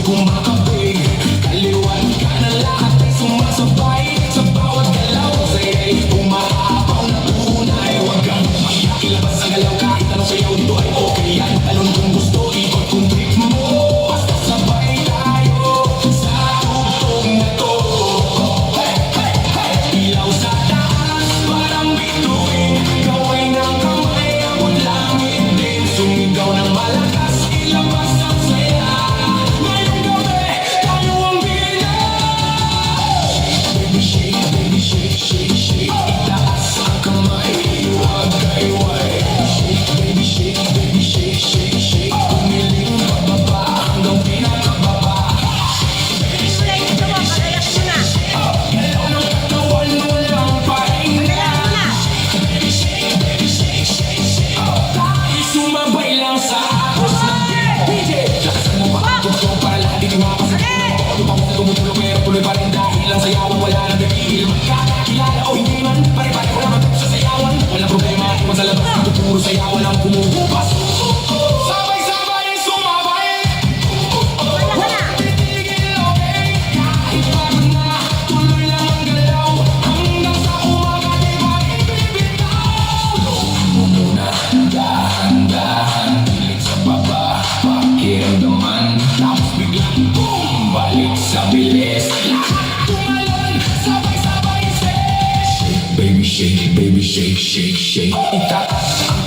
kumakabig. Kaliwan ka na lahat ay sumasabay. Sa bawat galaw sa'yo'y umaapaw na tunay. Huwag kang mahiyak, ilabas ang galaw. Kahit anong sayaw dito ay okay yan. Talon kung gusto, ikot kung trip mo. Basta sabay tayo sa tugtog na to. Hey, hey, hey! Ilaw sa taas, parang bituin. Gaway ng kamay, abot langit din. Sumigaw ng malakas, ilabas ang saya. Ngayong gabi, tayo ang bida. Baby shake, baby shake, shake, shake. Itaas ang kamay, iwag kayway. Shake, baby shake, baby shake, shake, shake. Pumiling pababa hanggang pinakababa. Galaw ng katawan mo lang pahinga. Baby shake, baby shake, shake, shake. Tayo sumabay lang sa agos ng DJ. Lakasan mo pa ang tugtog para lahat di mapasakit na ako. Di pa mo tumutulo pero tuloy pa rin dahil lang sayawan wala nang nagigil. Magkakakilala o hindi man, pare-pare ko naman sa sayawan. Walang problema, iwan sa labas dito puro sayawan ang kumuhupas. Sabay-sabay sumabay. Titigil okay. Kahit pagod na, tuloy lang ang galaw. Hanggang sa umaga di ba ibibitaw. Loob mo muna, dahan-dahan. Pilit sa baba, pakiramdaman. Tapos biglang boom, balik sa bilis. Lahat tumalon, sabay-sabay say. Shake, baby shake, shake, shake. Itaas ang